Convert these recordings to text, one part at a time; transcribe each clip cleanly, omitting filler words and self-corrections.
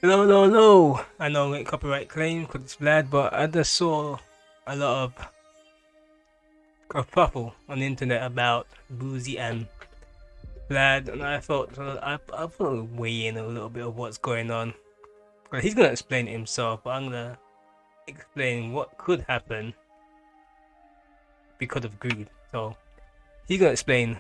No, no, no. I know it copyright claim because it's Vlad, but I just saw a lot of kerfuffle on the internet about Boozy and Vlad, and I thought I thought I'd weigh in a little bit of what's going on. Well, he's gonna explain it himself, but I'm gonna explain what could happen because of greed. So he's gonna explain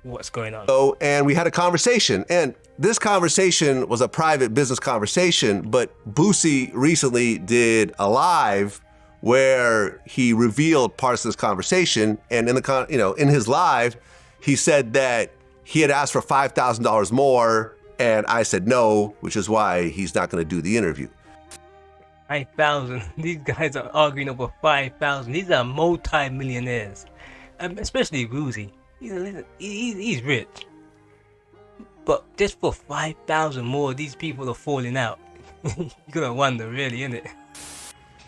what's going on. Oh, and we had a conversation, and this conversation was a private business conversation, but Boosie recently did a live where he revealed parts of this conversation, and in his live, he said that he had asked for $5,000 more, and I said no, which is why he's not going to do the interview. 5,000. These guys are arguing over 5,000. These are multi-millionaires, especially Boozy. He's rich, but just for 5,000 more, these people are falling out. You're gonna wonder, really, innit?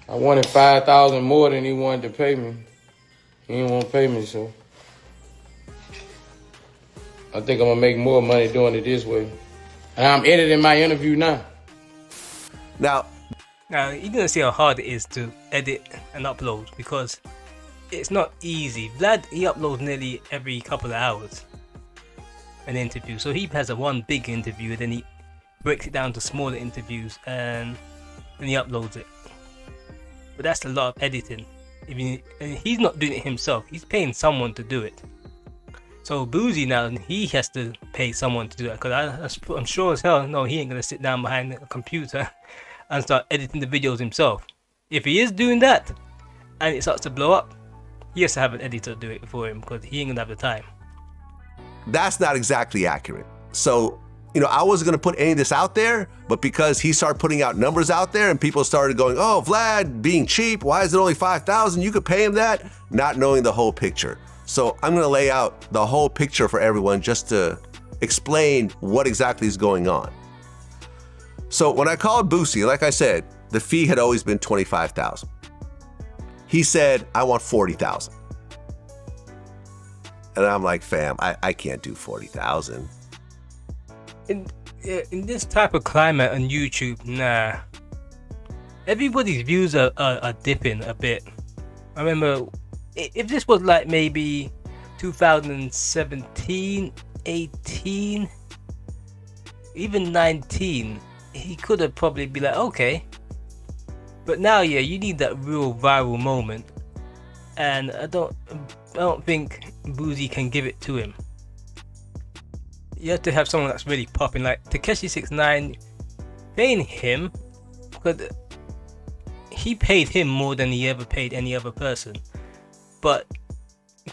I wanted 5,000 more than he wanted to pay me. He didn't want to pay me, so I think I'm gonna make more money doing it this way. And I'm editing my interview now. Now, you're gonna see how hard it is to edit and upload because it's not easy. Vlad, he uploads nearly every couple of hours an interview, so he has one big interview, and then he breaks it down to smaller interviews, and then he uploads it. But that's a lot of editing. And he's not doing it himself. He's paying someone to do it. So Boozy now, he has to pay someone to do that, because I'm sure as hell, no, he ain't gonna sit down behind a computer and start editing the videos himself. If he is doing that and it starts to blow up, he has to have an editor do it for him because he ain't gonna have the time. that's not exactly accurate. So, I wasn't going to put any of this out there, but because he started putting out numbers out there and people started going, oh, Vlad being cheap, why is it only 5,000? You could pay him that, not knowing the whole picture. So I'm going to lay out the whole picture for everyone just to explain what exactly is going on. So when I called Boosie, like I said, the fee had always been 25,000. He said, I want 40,000. And I'm like, fam, I can't do 40,000. In this type of climate on YouTube, nah. Everybody's views are dipping a bit. I remember if this was like maybe 2017, 18, even 19, he could have probably be like, okay. But now, yeah, you need that real viral moment, and I don't think Boozy can give it to him. You have to have someone that's really popping, like Tekashi 69. Paying him, because he paid him more than he ever paid any other person. But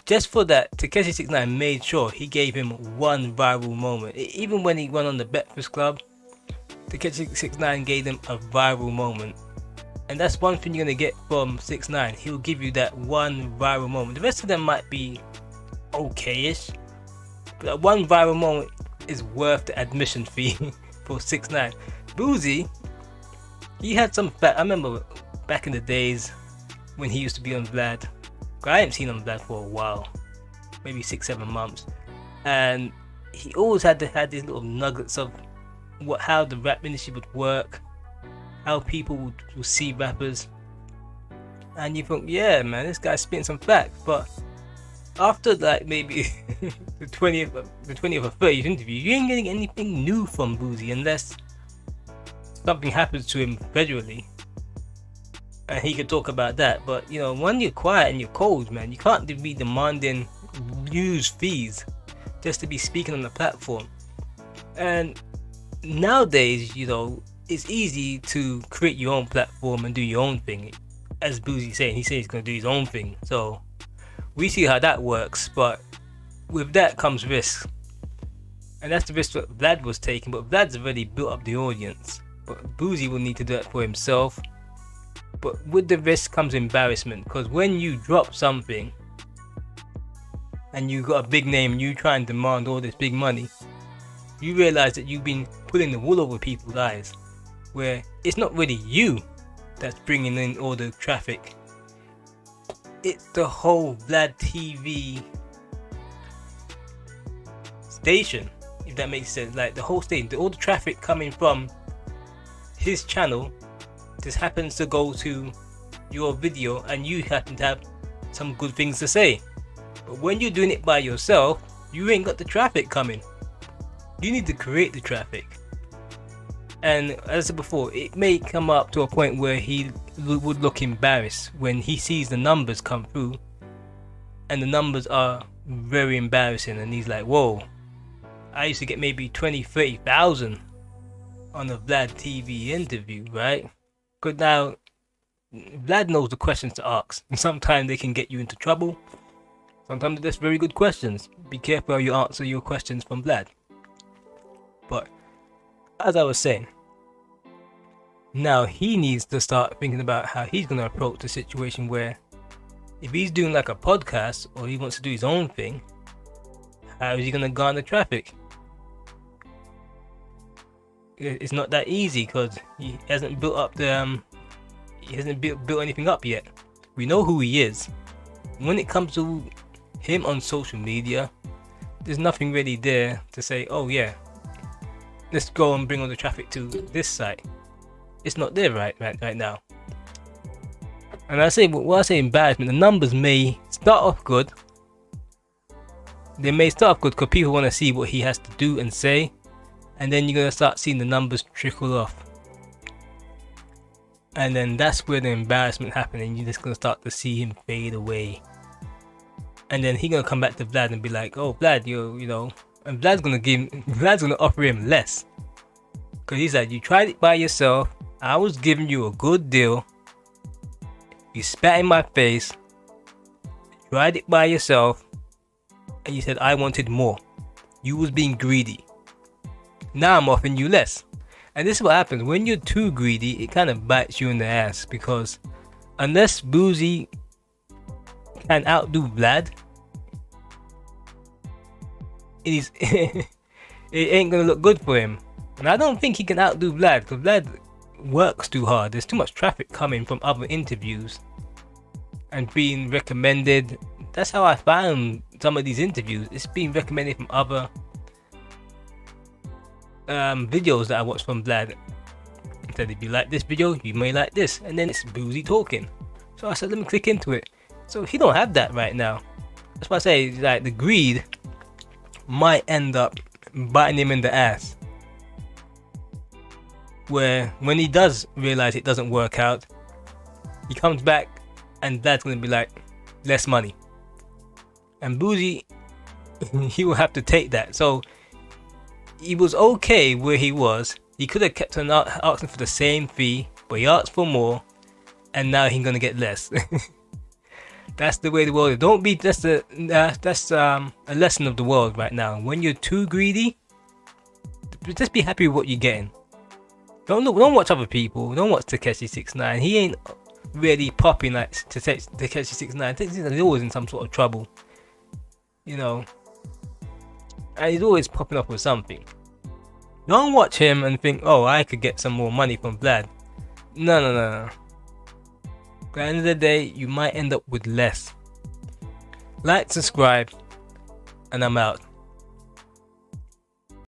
just for that, Tekashi 69 made sure he gave him one viral moment. Even when he went on the Breakfast Club, Tekashi 69 gave him a viral moment. And that's one thing you're gonna get from 6ix9ine. He'll give you that one viral moment. The rest of them might be okay-ish, but that one viral moment is worth the admission fee for 6ix9ine. Boozy, he had some I remember back in the days when he used to be on Vlad. I haven't seen him on Vlad for a while, maybe 6-7 months, and he always had these little nuggets of how the rap industry would work, how people would see rappers, and you think, yeah, man, this guy's spitting some facts. But after like maybe the 20th or 30th interview, you ain't getting anything new from Boozy unless something happens to him federally, and he could talk about that. But when you're quiet and you're cold, man, you can't be demanding news fees just to be speaking on the platform. And nowadays, it's easy to create your own platform and do your own thing. As Boozy's saying, he said he's going to do his own thing. So we see how that works, but with that comes risk. And that's the risk that Vlad was taking, but Vlad's already built up the audience. But Boozy will need to do that for himself. But with the risk comes embarrassment, because when you drop something and you got a big name and you try and demand all this big money, you realize that you've been pulling the wool over people's eyes, where it's not really you that's bringing in all the traffic. It's the whole Vlad TV station, if that makes sense. Like the whole station, all the traffic coming from his channel just happens to go to your video and you happen to have some good things to say. But when you're doing it by yourself, you ain't got the traffic coming. You need to create the traffic. And as I said before, it may come up to a point where he would look embarrassed when he sees the numbers come through, and the numbers are very embarrassing, and he's like, whoa, I used to get maybe 20-30,000 on a Vlad TV interview, right? Because now Vlad knows the questions to ask, and sometimes they can get you into trouble. Sometimes they're just very good questions. Be careful how you answer your questions from Vlad. But as I was saying, now he needs to start thinking about how he's going to approach the situation where if he's doing like a podcast or he wants to do his own thing, how is he going to garner traffic? It's not that easy because he hasn't built up the he hasn't built anything up yet. We know who he is. When it comes to him on social media, there's nothing really there to say, oh yeah, let's go and bring all the traffic to this site. It's not there right now. And I say, when I say embarrassment, the numbers may start off good. They may start off good because people want to see what he has to do and say, and then you're gonna start seeing the numbers trickle off. And then that's where the embarrassment happens, and you're just gonna start to see him fade away. And then he's gonna come back to Vlad and be like, "Oh, Vlad, you know," and Vlad's gonna offer him less, because he's like, "You tried it by yourself. I was giving you a good deal. You spat in my face. You tried it by yourself, and you said I wanted more. You was being greedy. Now I'm offering you less." And this is what happens when you're too greedy. It kind of bites you in the ass, because unless Boozy can outdo Vlad, it ain't gonna look good for him. And I don't think he can outdo Vlad, because Vlad works too hard. There's too much traffic coming from other interviews and being recommended. That's how I found some of these interviews. It's being recommended from other videos that I watched from Vlad. Said if you like this video, you may like this, and then it's Boozy talking. So I said, let me click into it. So he don't have that right now. That's why I say, like, the greed might end up biting him in the ass, where when he does realize it doesn't work out, he comes back and Vlad's gonna be like, less money, and Boozy, he will have to take that. So he was okay where he was. He could have kept on asking for the same fee, but he asked for more, and now he's gonna get less. That's the way the world is. Don't be that's a lesson of the world right now. When you're too greedy, just be happy with what you're getting. Don't watch other people. Don't watch Takeshi 69. He ain't really popping like Takeshi 69. He's always in some sort of trouble, you know, and he's always popping up with something. Don't watch him and think, oh, I could get some more money from Vlad. No. At the end of the day, you might end up with less. Like, subscribe, and I'm out.